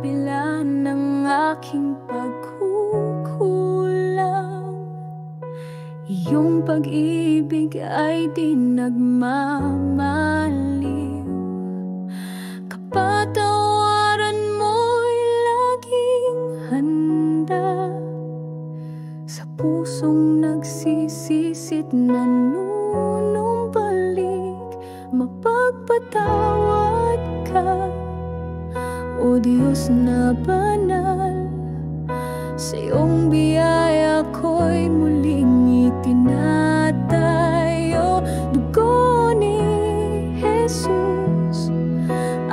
kabila ng aking pagkukulang. Iyong pag-ibig ay di nagmamaliw. Kapatawaran mo'y laging handa, sa pusong nagsisisit nanunumbalik. Mapagpatawad ka, O Diyos na banal. Sa iyong biyaya ko'y muling itinatayo. Dugo ni Jesus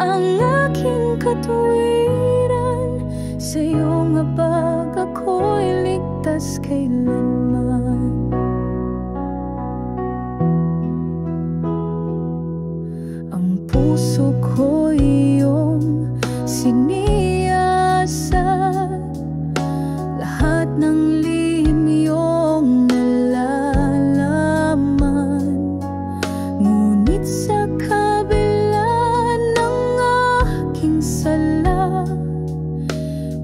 ang aking katuwiran. Sa iyong habag ako'y ligtas kailanman. Ang puso ko'y iyong siniyasat, lahat ng lihim iyong nalalaman. Ngunit sa kabila ng aking sala,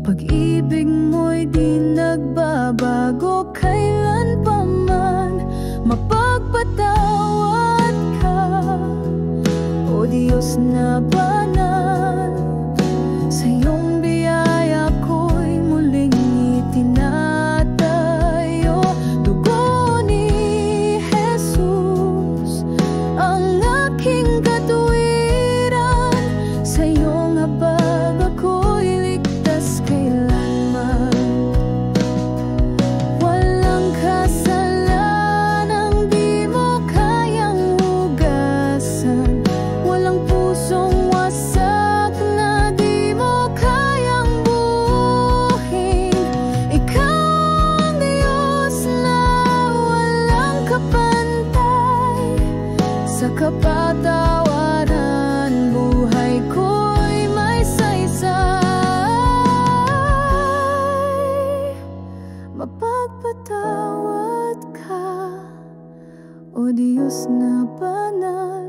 pag-ibig mo'y di nagbabago kailan pa man. Mapagpatawad ka, O Diyos na banal. Sa iyong biyaya ko'y muling itinatayo. Dugo ni Jesus ang aking katuwiran. Sa iyong habag ako'y ligtas kailanman. Walang kasalanang di mo kayang hugasan. Walang pusong wasak na di mo kayang buuin. Ikaw ang Diyos na walang kapantay. Sa kapatawaran buhay ko'y may saysay. Mapagpatawad ka, O Diyos na banal.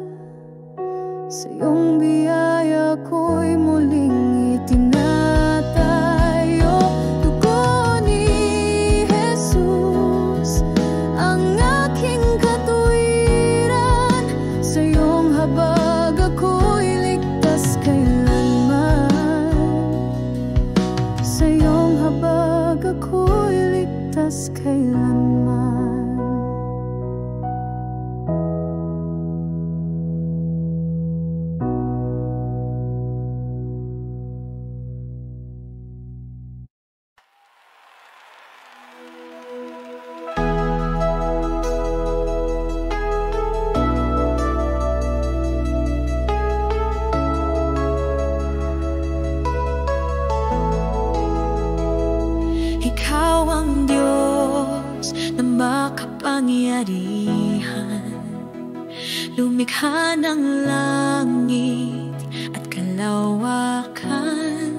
Sa iyong biyaya ko'y muling itinatayo. Dugo ni Jesus ang aking katuwiran. Sa iyong habag ako'y ligtas kailanman. Sa iyong habag ako'y ligtas kailanman. Ikaw ang Diyos na makapangyarihan, lumikha ng langit at kalawakan.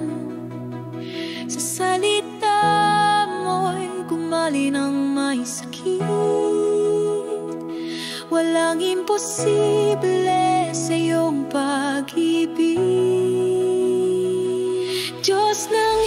Sa salita mo'y gumaling ang may sakit. Walang imposible sa iyong pag-ibig. Diyos ng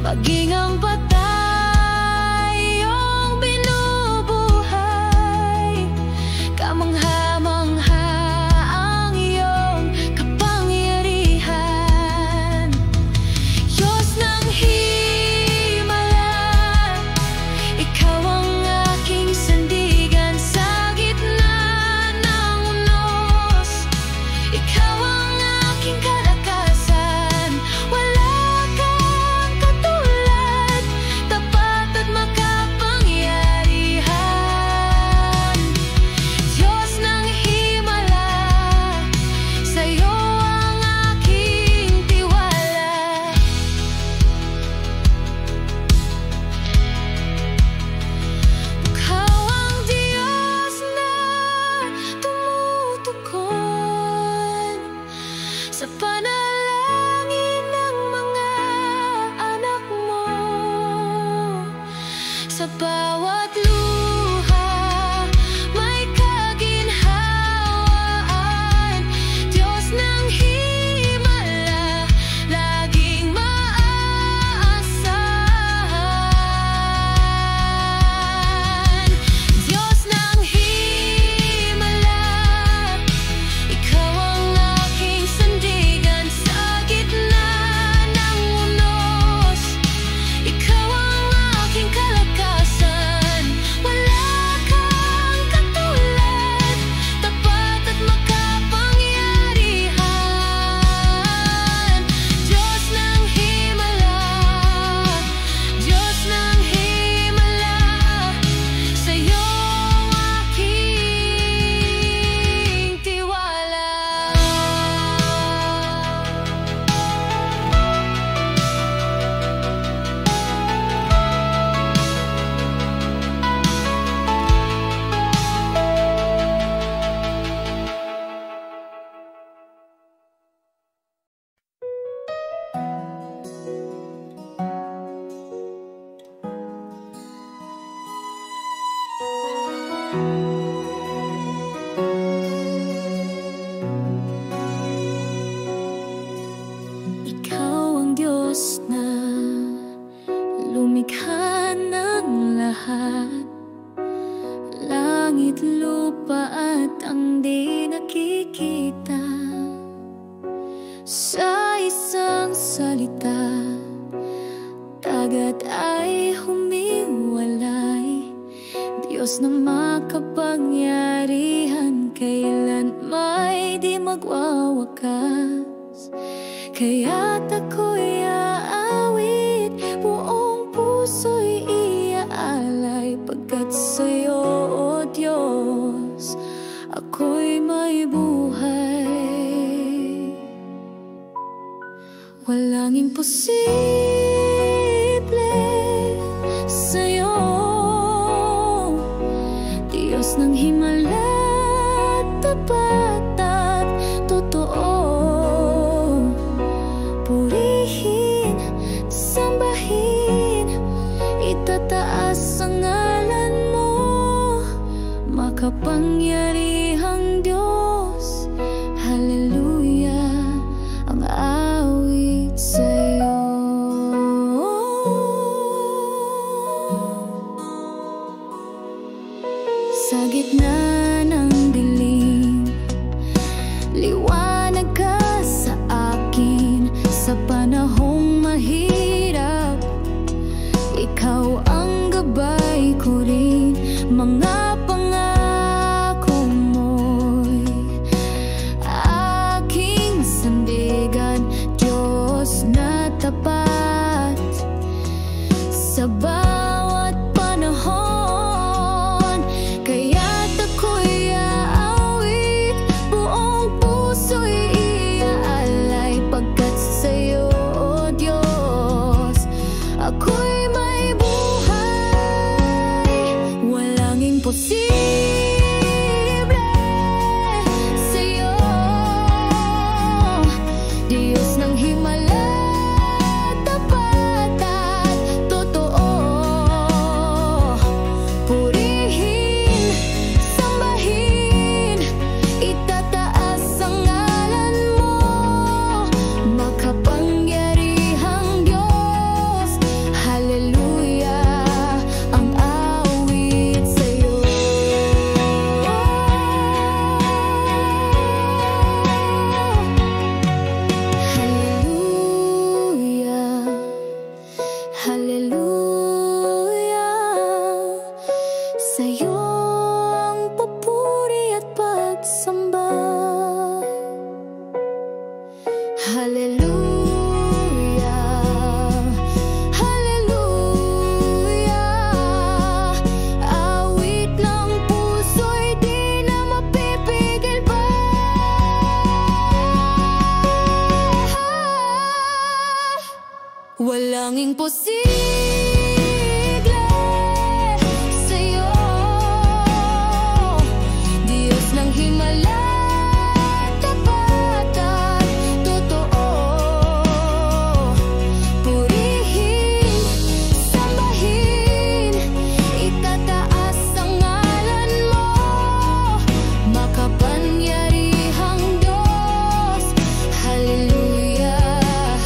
maging ang patay iyong binubuhay. Kamangha-mangha ang iyong kapangyarihan. Diyos ng himala, ikaw ang aking sandigan. Ikaw ang Diyos na lumikha ng lahat, langit, lupa at ang di nakikita. Sa isang salita, dagat ay humiwalay. Diyos na makapangyarihan, kailan may di magwawakas. Kaya't ako'y aawit, buong puso'y iaalay, pagkat sa'yo, O Diyos, ako'y may buhay. Walang imposible sa'yo, Diyos ng himala, tapat at totoo. Purihin, sambahin, itataas ang ngalan mo, makapangyarihang Diyos. Hallelujah, ang awit sa'yo. Sa gitna ng dilim, liwanag ka sa akin. Sa panahong mahirap, ikaw ang gabay ko rin. Mga pangako mo'y aking sandigan, Diyos na tapat sa bawat panahon. Kaya't ako'y aawit, buong puso'y iaalay, pagkat sa'yo, O Diyos, ako'y may buhay. Walang imposible sa'yo, Diyos ng himala, tapat at totoo. Purihin, sambahin, itataas ang ngalan mo, makapangyarihang Diyos. Hallelujah, ang awit sa'yo. Hallelujah, hallelujah, sa'yo ang papuri at pagsamba. Hallelujah, hallelujah, awit ng puso'y di na mapipigil pa. Walang imposible sa'yo, Diyos ng himala, tapat at totoo. Purihin, sambahin, itataas ang ngalan mo, makapangyarihang Diyos. Hallelujah,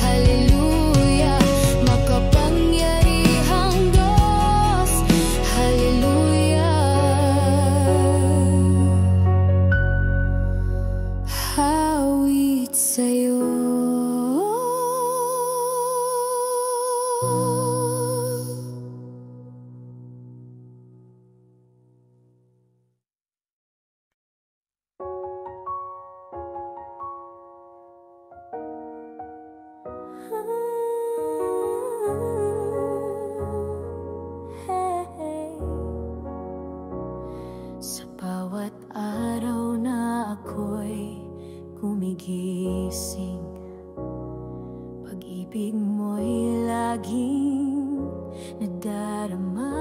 hallelujah, makapangyarihang Diyos. Hallelujah, awit sa'yo. Sa bawat araw na ako'y gumigising, pag-ibig mo'y laging nadarama.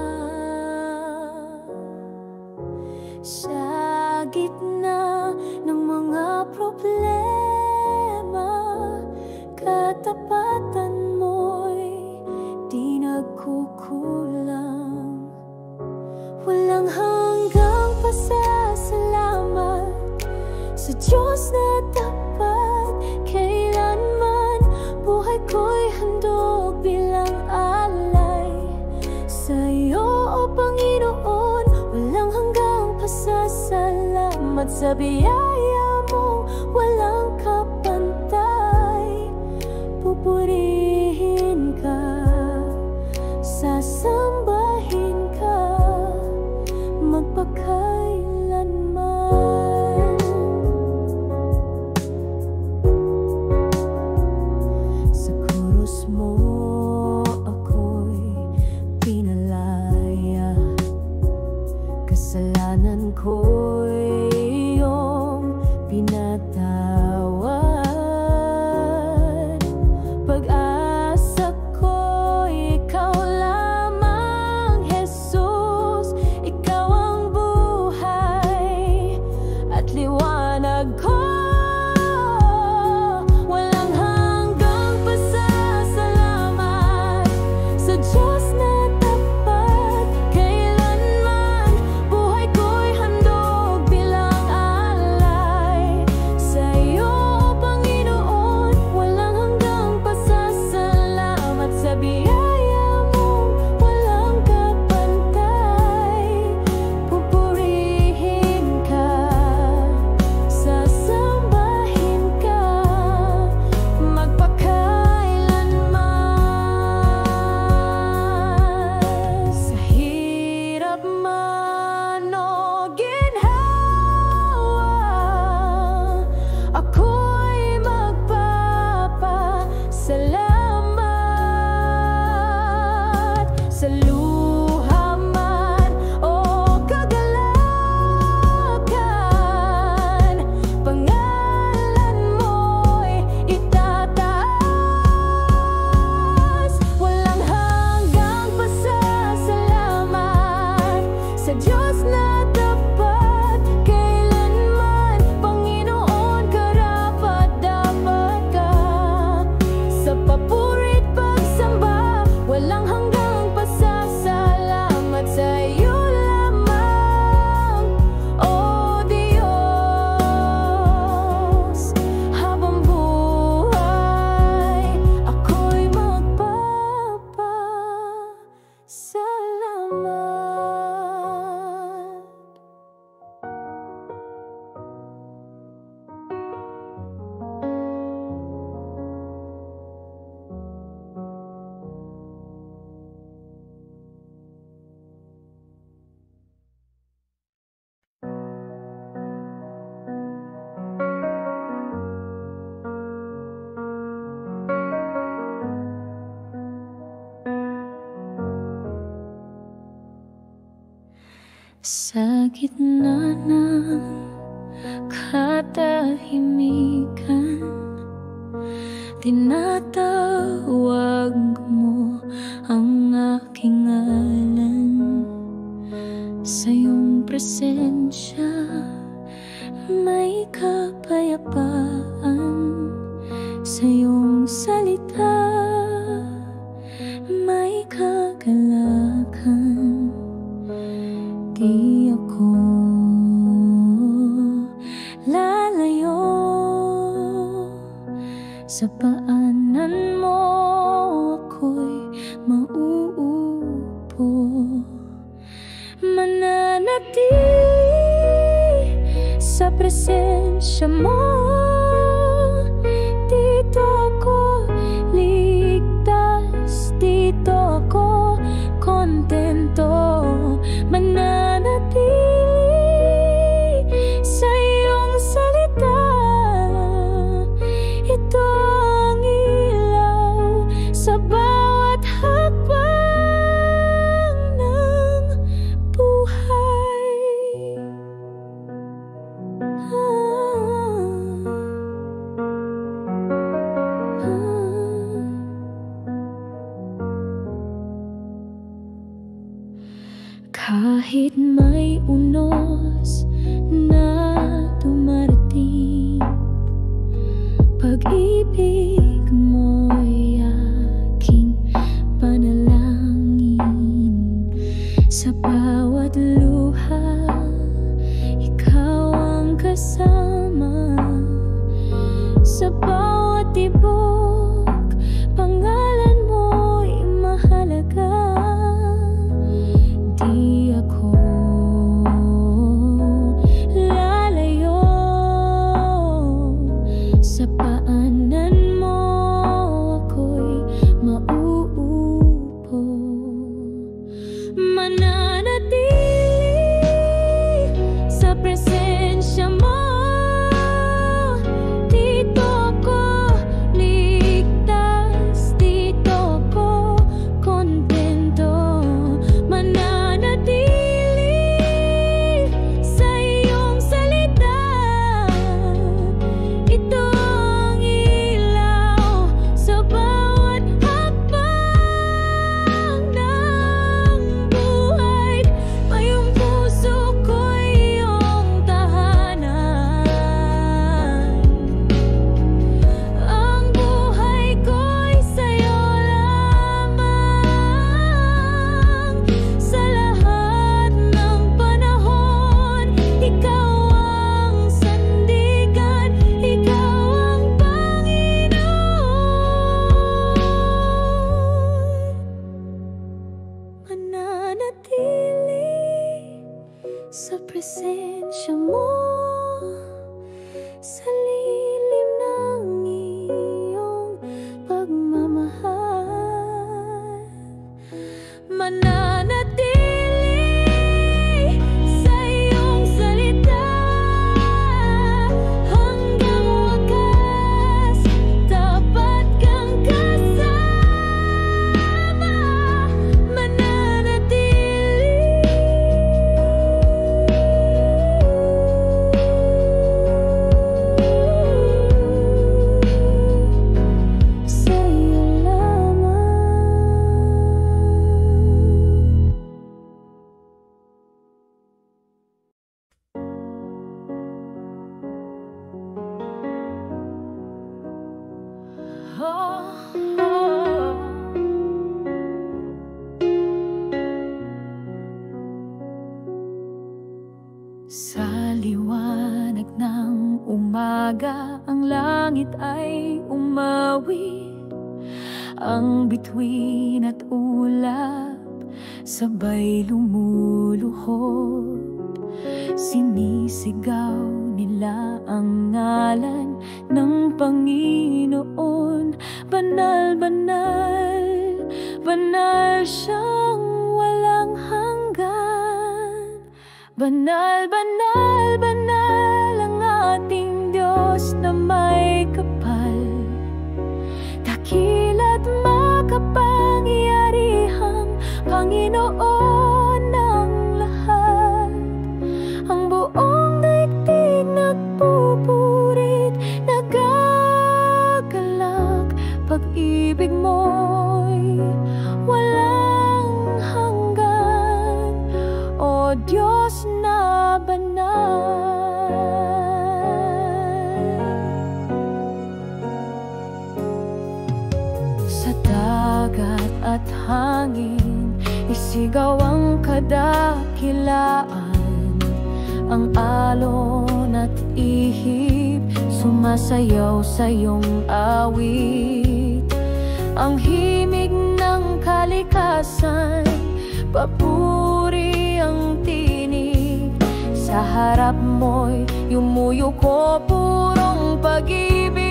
Sa gitna ng mga problema, katapatan mo'y di nagkukulang. Walang hanggang pasasalamat sa Diyos na tapat. Kailanman buhay ko'y handog bilang alay sa'yo, O Panginoon. Walang hanggang pasasalamat sa biyaya mong walang kapantay. Pupurihin ka, sasambahin ka, magpakailanman. Sa krus mo ako'y pinalaya, kasalanan ko'y iyong pinatawad. Pag-asa ko'y ikaw lamang, Jesus. Ikaw ang buhay at liwanag ko. Walang hanggang pasasalamat sa Diyos na tapat. Kailanman buhay ko'y handog bilang alay sa'yo, O Panginoon. Walang hanggang pasasalamat sa biyaya mong walang kapantay. Pupurihin ka, sasambahin ka, magpakailanman. Sa hirap man o ginhawa, ako'y magpapasalamat. Sa luha man o kagalakan, pangalan mo'y itataas. Walang hanggang pasasalamat sa Diyos na tapat. Kailanman, Panginoon, karapat-dapat ka. Sa papurit pagsamba, walang hanggang pasasalamat sa iyo lamang, O Diyos. Habang buhay, ako'y magpapasalamat. Sa gitna ng katahimikan, tinatawag mo ang aking ngalan. Sa iyong presensya may kapayapaan, sa iyong salita may kagalakan. Di ako lalayo sa paanan mo, ako'y mauupo. Mananatili sa presensya mo. Dito ako ligtas, dito ako kontento. Mananatili sa iyong salita. Ito ang ilaw sa bawat hakbang ng buhay. presensya mo sa lilim ng iyong pagmamahal. Mananatili sa iyong salita hanggang wakas, tapat kang kasama. Mananatili sa iyo lamang. Sa liwanag ng umaga, ang langit ay umawit. Ang bituin at ulap sabay lumuluhod. Sinisigaw nila ang ngalan ng Panginoon. Banal, banal, banal siyang walang hanggan. Banal, banal, banal ang ating Diyos na may kapal. Dakila't makapangyarihang Panginoon ng lahat. Ang buong daigdig nagpupurit, nagagalak. Pag-ibig mo'y walang hanggan, o Diyos na banal. Sa dagat at hangin, isigaw ang kadakilaan. Ang alon at ihip, sumasayaw sa iyong awit. Ang himig ng kalikasan, papuri ang tinig. Sa harap mo'y yumuyuko purong pag-ibig.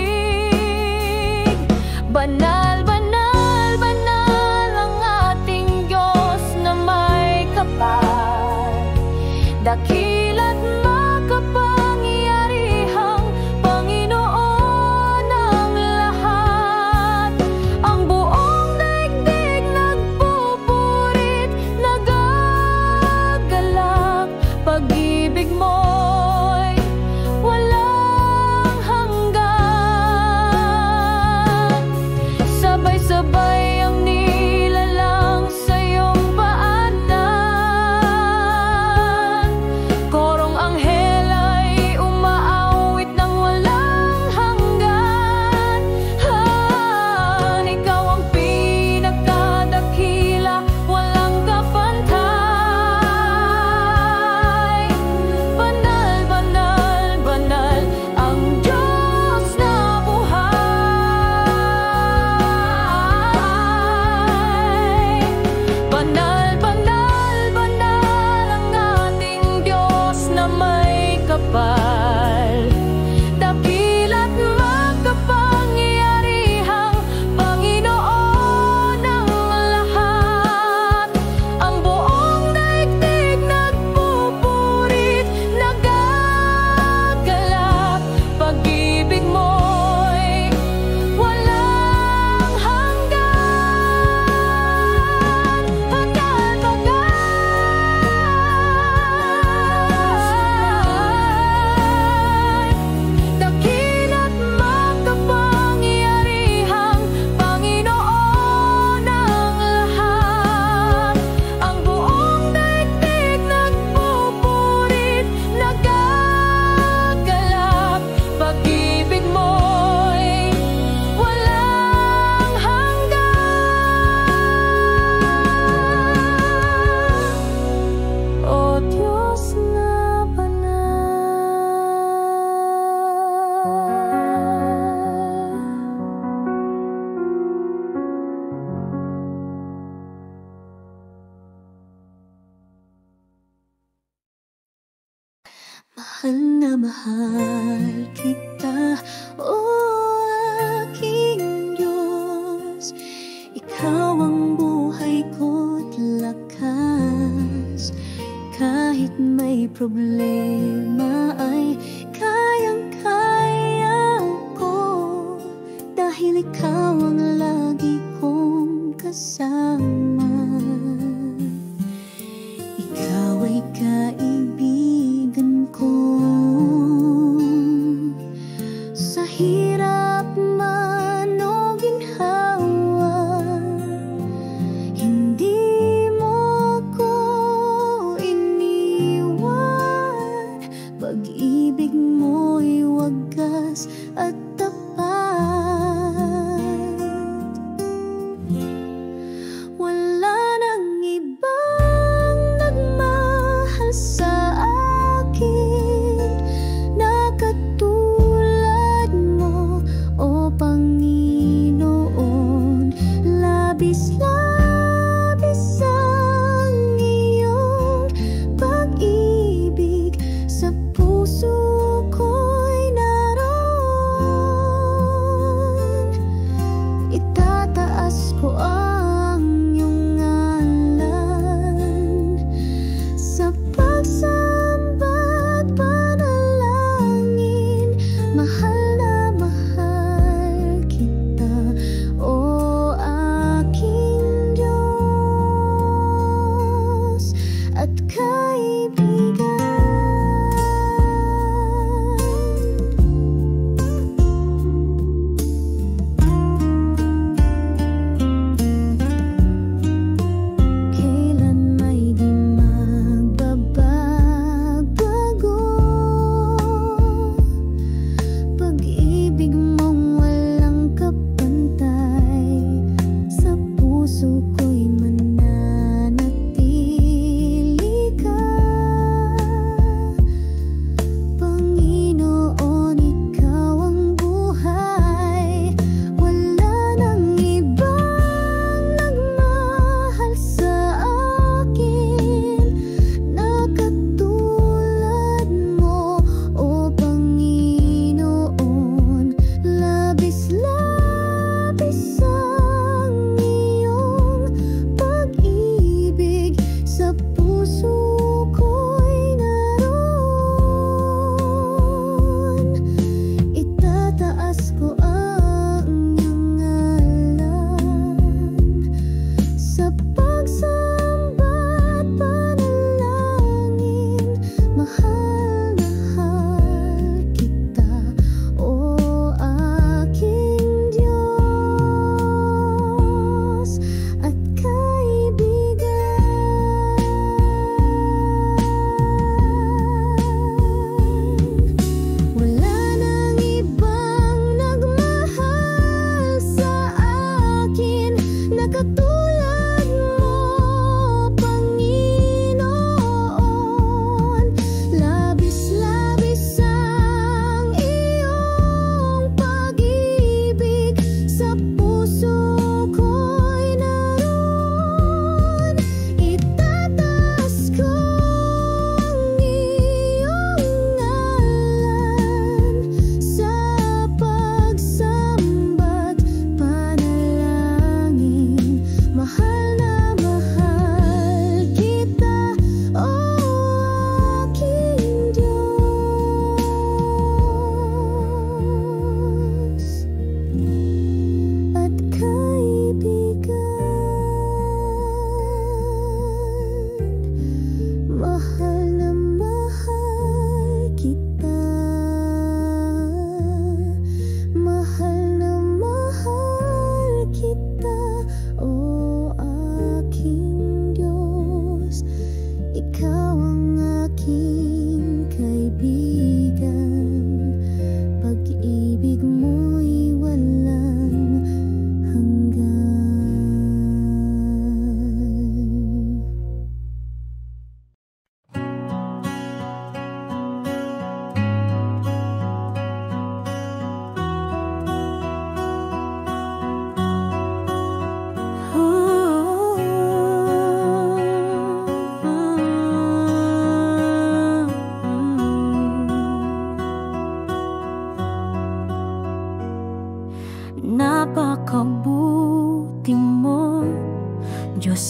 Banal, banal, banal ang ating Diyos na may kapal. Dakila't makapangyarihang Panginoon ng lahat. Ang buong daigdig nagpupurit, nagagalak. Pag-ibig mo'y walang hanggan. Sabay-sabay ang nilalang sa iyong paanan. Korong anghel ay umaawit ng walang hanggan. Ikaw ang pinagkadakila, walang kapantay. Banal, banal, banal ang Diyos na buhay. Banal, banal, banal ang ating Diyos na may kapal. Dakila't makapangyarihang Panginoon ng lahat. Ang buong daigdig nagpupurit, nagagalak. Pag-ibig mo'y walang hanggan. Pagkalmagan Mahal na mahal kita, o aking Diyos. Ikaw ang buhay ko't lakas. Kahit may problema ay kayang-kaya ko, dahil ikaw ang lagi kong kasama. Ikaw ay kaibigan ko. Sa hirap man o ginhawa, hindi mo ko iniwan. Pag-ibig mo'y wagas at tapat.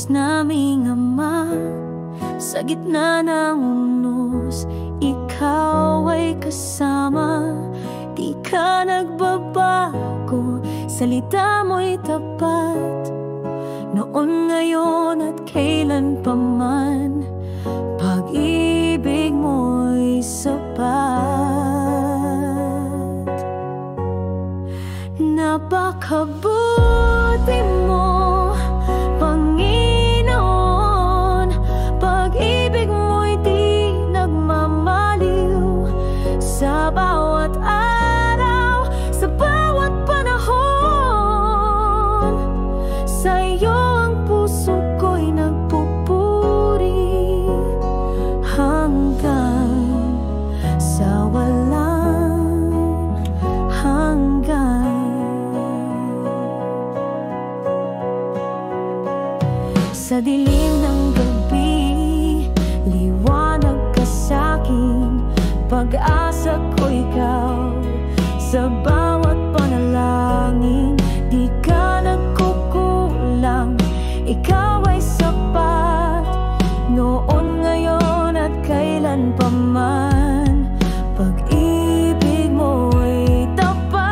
Diyos naming Ama, sa gitna ng unos, ikaw ay kasama. Di ka nagbabago, salita mo'y tapat, noon, ngayon at kailan pa man. Pag-ibig mo'y sapat. Napakabuti mo, Panginoon. Pag-ibig mo'y di nagmamaliw. Sa bawat araw, sa bawat panahon, sa'yo ang puso ko'y nagpupuri, hanggang sa walang hanggan. Sa dilim ng gabi, liwanag ka sa'kin, pag-asa ko ikaw. Sa bawat panalangin, di ka nagkukulang, ikaw ay sapat, noon, ngayon at kailan pa man. Pag-ibig mo'y tapat.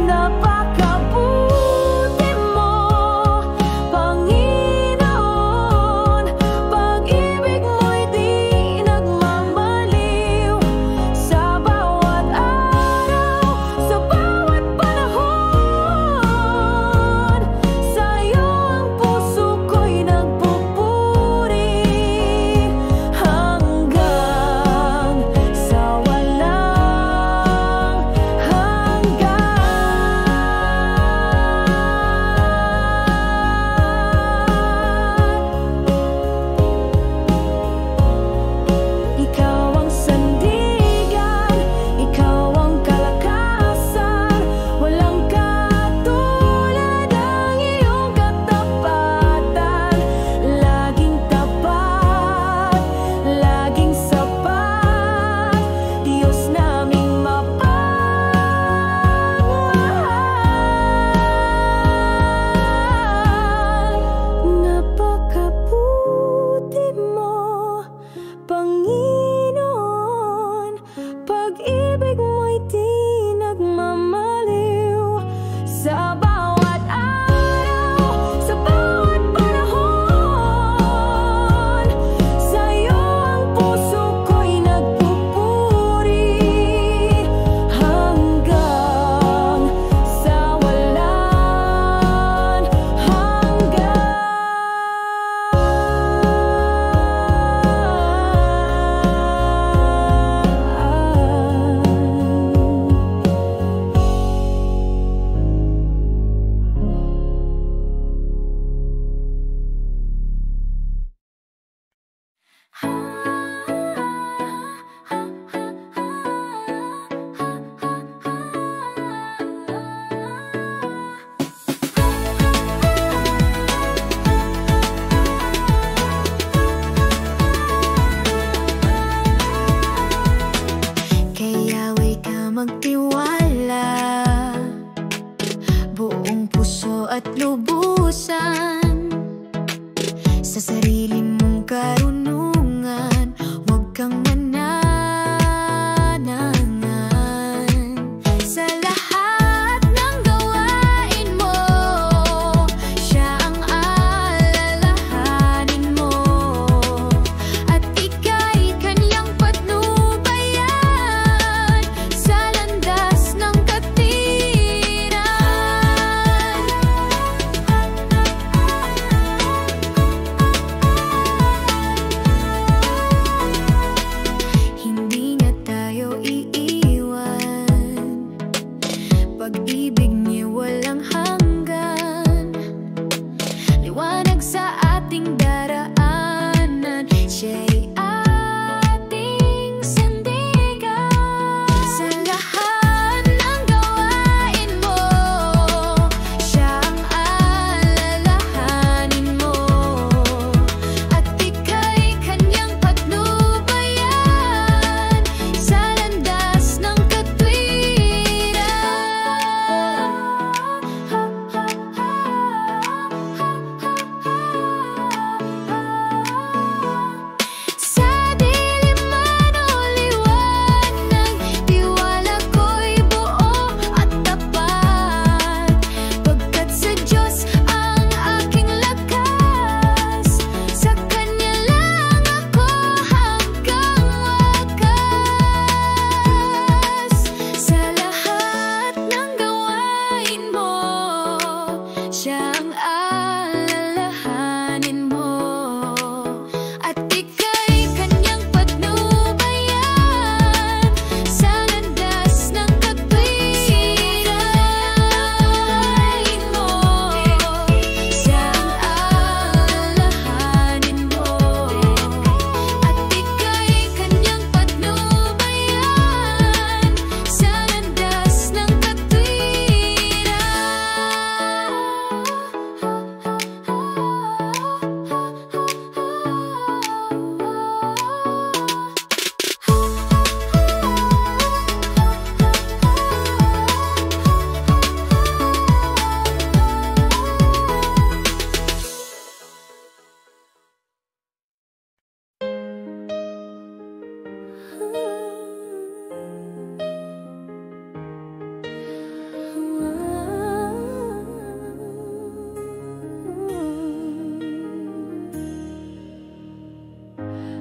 Napakabuti mo, Panginoon. Pag-ibig mo'y di nagmamaliw. Sa bawat araw, sa bawat panahon, sa'yo ang puso ko'y nagpupuri,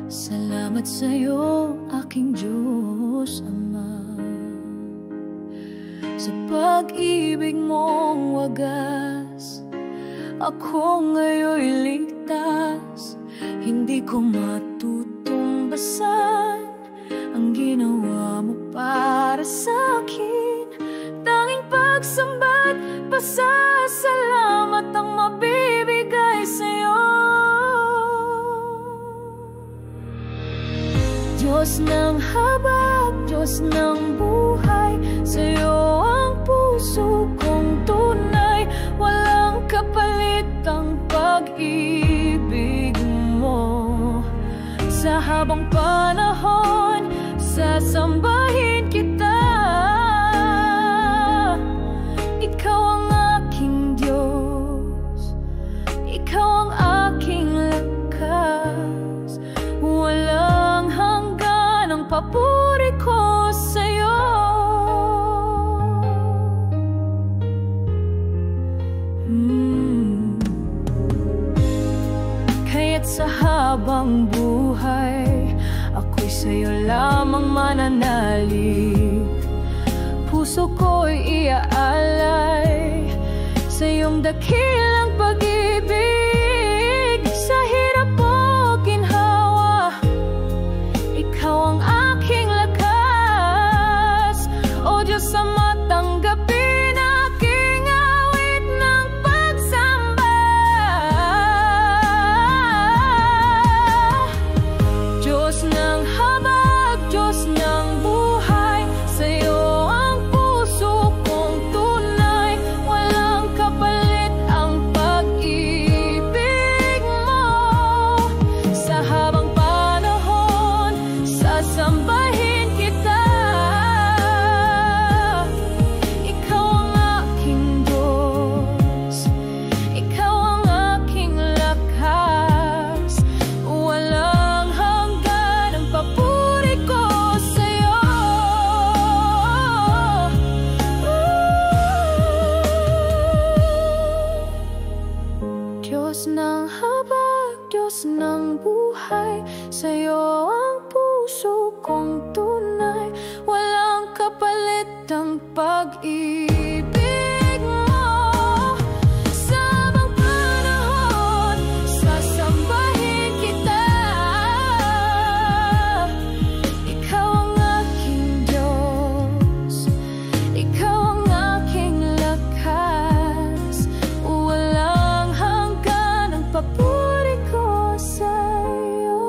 Salamat sa'yo, aking Diyos Ama, sa pag-ibig mong wagas. Ako ngayon'y ligtas, hindi ko matutumbasan ang ginawa mo para sa'kin. Tanging pagsamba't pasasalamat ang mabibigay sa'yo. Diyos ng habag, Diyos ng buhay, sa'yo ang puso kong tunay. Walang kapalit ang pag-ibig mo. Sa habang panahon, sasambahin kita. Ikaw ang aking Diyos, ikaw ang aking lakas. Walang hanggan ang papuri ko sa'yo. Kaya't sa habang buhay, ako'y sa'yo lamang mananalig. Puso ko'y iaalay sa iyong dakilang pag-ibig. Sa hirap o ginhawa, ikaw ang aking lakas. O Diyos Ama, tanggapin aking awit ng pagsamba. Diyos ng habag, Diyos ng buhay, sa'yo ang puso kong tunay. Walang kapalit ang pag-ibig mo. Sa habang panahon, sasambahin kita. Ikaw ang aking Diyos, ikaw ang aking lakas. Walang hanggan ang papuri ko sa'yo. Diyos ng habag, Diyos ng buhay, sa'yo ang puso kong tunay. Walang kapalit ang pag-ibig mo. Sa habang panahon, sasambahin kita. Ikaw ang aking Diyos, ikaw ang aking lakas. Walang hanggan ang papuri ko sa'yo.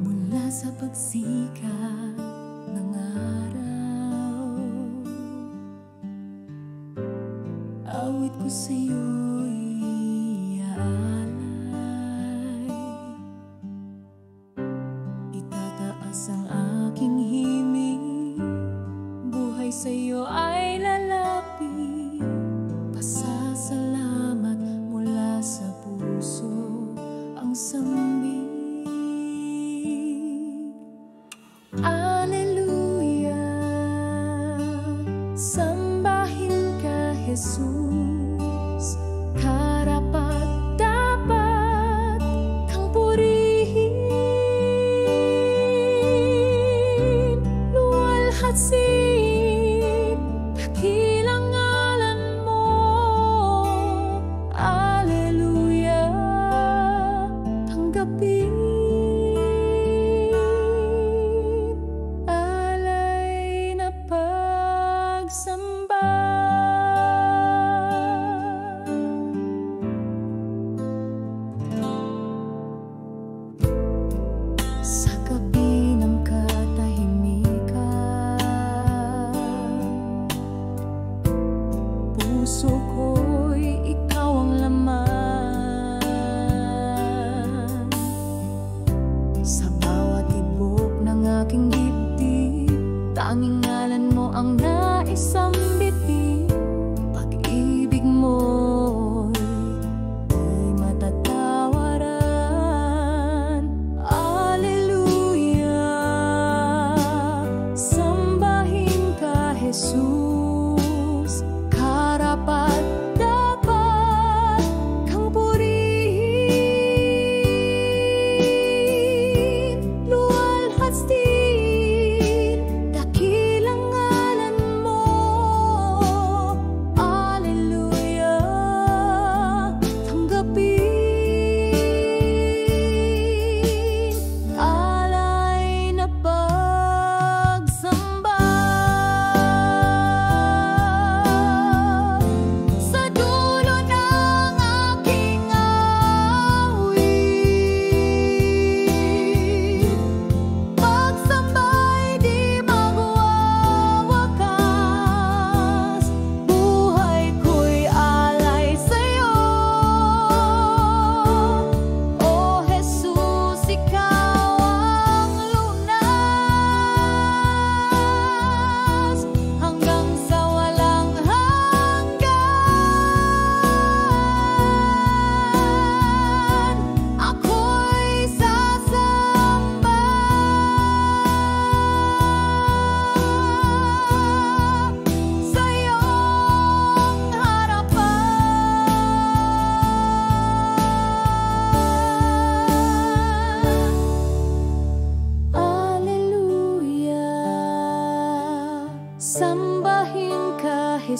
Mula sa pagsikat ng araw, awit ko sa'yo'y iaalay. Itataas ang aking himig, buhay sa'yo ay lalapit. Pasasalamat mula sa puso ang sambit. Alleluia, sambahin ka, Jesus. Karapat-dapat kang purihin. Luwalhati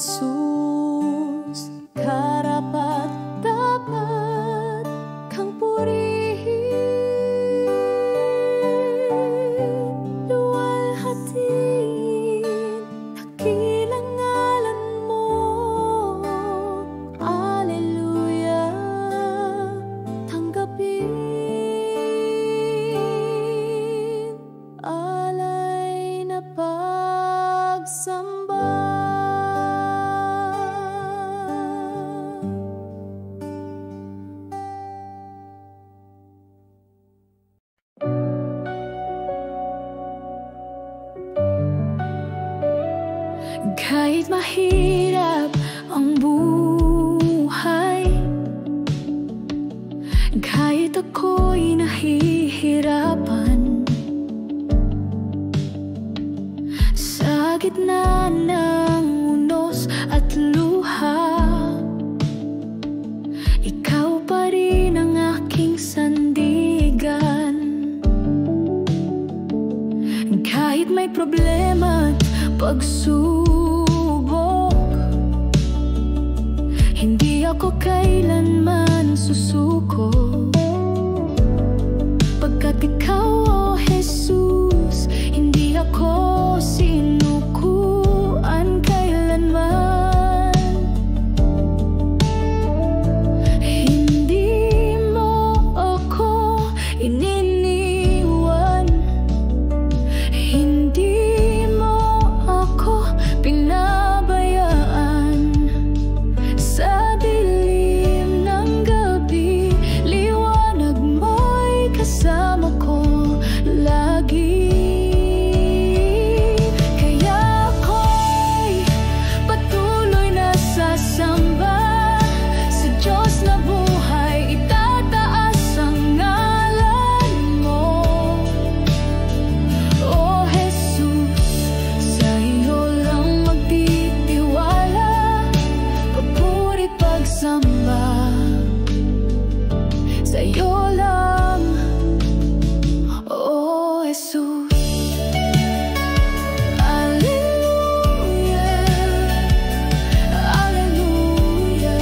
Jesus, karapat-dapat kang purihin, luwalhatiin, dakilang ngalan mo. Alleluia, tanggapin alay na pagsamba. Kahit mahirap ang buhay, kahit ako'y nahihirapan, sa gitna ng unos at luha, ikaw pa rin ang aking sandigan. Kahit may problema at pagsubok, hindi ako kailanman susuko, pagkat ikaw, oh Jesus, hindi ako sinukuan kailanman. Hindi mo ako ininiwan, hindi mo ako pinabayaan. Sa dilim ng gabi, liwanag mo'y kasama ko lagi. Kaya ako'y patuloy na sasamba sa Diyos na buhay, itataas ang ngalan mo. Oh Jesus, sa iyo lang magtitiwala, papuri't pagsamba sa iyo lang, oh Jesus. Alleluia, alleluia.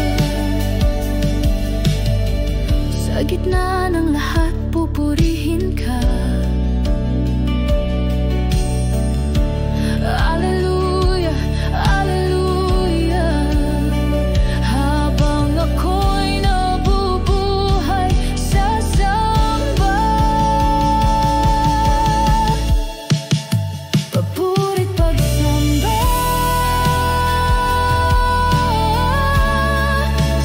Sa gitna ng lahat, pupurihin ka. Alleluia, alleluia. Habang ako'y nabubuhay, sasamba, papuri't pagsamba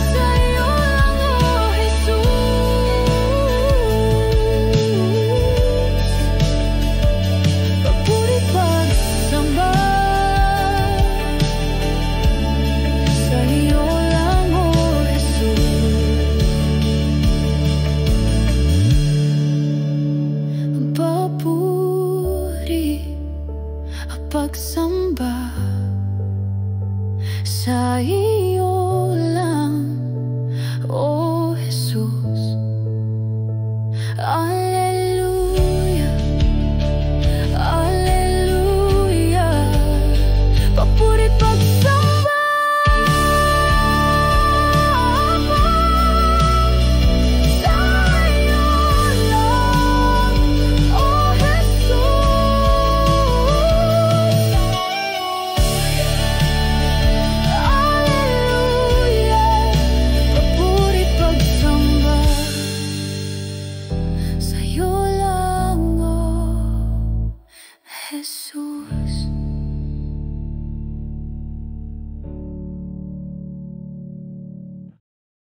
sa iyo lang, oh Jesus. Papuri't pagsamba sa iyo lang, oh Jesus. Papuri at pagsamba sa iyo.